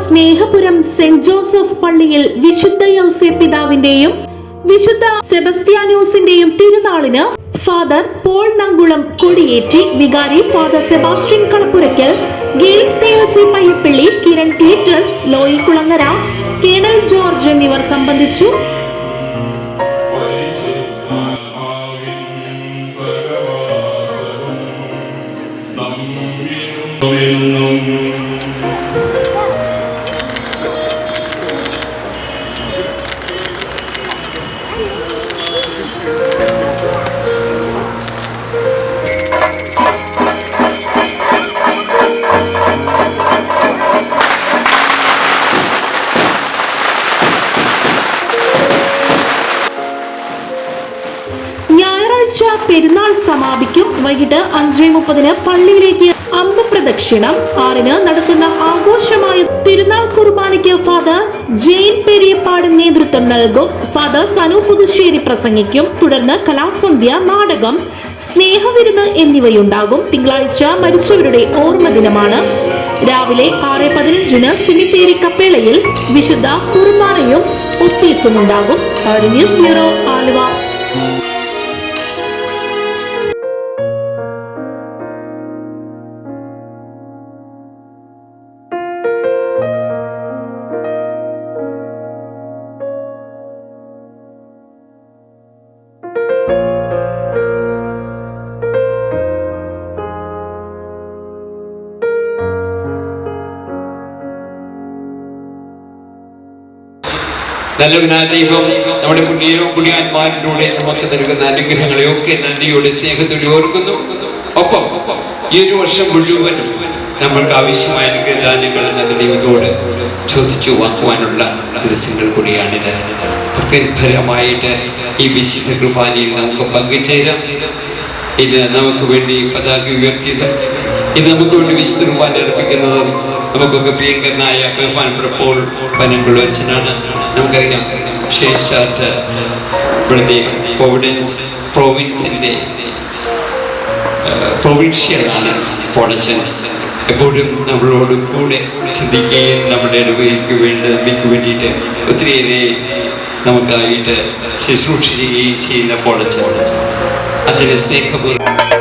Snehapuram saint Joseph പള്ളിയിൽ വിശുദ്ധ യൗസേപ്പ് പിതാവിന്റെയും വിശുദ്ധ സെബസ്ത്യാനോസിന്റെയും തിരുനാളിന് ഫാദർ പോൾ നങ്കുളം കൊടിയേറ്റി. വികാരി father Sebastian Kalappurakkal, Giles Devasi Payyappilly, Kiran Cletus, Loy Kulangara, colonel George എന്നിവർ സംബന്ധിച്ചു. ഞായറാഴ്ച പെരുന്നാൾ സമാപിക്കും. വൈകിട്ട് 5:30 പള്ളിയിലേക്ക് അമ്പ പ്രദക്ഷിണം. 6 നടക്കുന്ന ആഘോഷമായ തിരുനാൾ കുർബാനയ്ക്ക് ഫാദർ ജെയിൻ പെരിയപ്പാട് നേതൃത്വം നൽകും. ഫാദർ സനു പുതുശ്ശേരി പ്രസംഗിക്കും. തുടർന്ന് കലാസന്ധ്യ, നാടകം, സ്നേഹവിരുന്ന് എന്നിവയുണ്ടാകും. തിങ്കളാഴ്ച മരിച്ചവരുടെ ഓർമ്മ ദിനമാണ്. രാവിലെ 6:15 സിമിത്തേരി കപ്പേളയിൽ വിശുദ്ധ കുർബാനയും ഒത്തീസും ഉണ്ടാകും. News bureau, Aluva. നല്ലവനായ ദൈവം നമ്മുടെ പുണ്യാന്മാരിലൂടെ നമുക്ക് നൽകുന്ന അനുഗ്രഹങ്ങളെയൊക്കെ നന്ദിയോടെ സ്നേഹത്തോടെ ഓർക്കുന്നു. ഒപ്പം ഈ ഒരു വർഷം മുഴുവൻ നമ്മൾക്ക് ആവശ്യമായ അനുഗ്രഹദാനങ്ങൾ നല്ല ദൈവത്തോട് ചോദിച്ചു വാക്കുവാനുള്ള ദിവസങ്ങൾ കൂടിയാണിത്. ഭക്തിഫലമായിട്ട് ഈ വിശുദ്ധ കുർബാനയിൽ നമുക്ക് പങ്കുചേരാം. ഇത് നമുക്ക് വേണ്ടി പതാക ഉയർത്തിയത്, ഇത് നമുക്ക് വേണ്ടി വിശുദ്ധ കുർബാന അർപ്പിക്കുന്നതും നമുക്കൊക്കെ പ്രിയങ്കരനായ ബഹുമാനപ്പെട്ട പോൾ പനങ്കുളം അച്ഛനാണ്. നമുക്കറിയാം ഷേസ്റ്റാർട്ട് ഇവിടുത്തെ പ്രോവിൻസിൻ്റെ പ്രൊവിൻഷ്യലാണ് പോളച്ചൻ. എപ്പോഴും നമ്മളോട് കൂടെ ചിന്തിക്കുകയും നമ്മുടെ ഇടവകയ്ക്ക് വേണ്ടിയിട്ട് ഒത്തിരിയേറെ നമുക്കായിട്ട് ശുശ്രൂഷ ചെയ്യുകയും ചെയ്യുന്ന പോളച്ചൻ അച്ഛനെ സ്നേഹപൂർവ്വം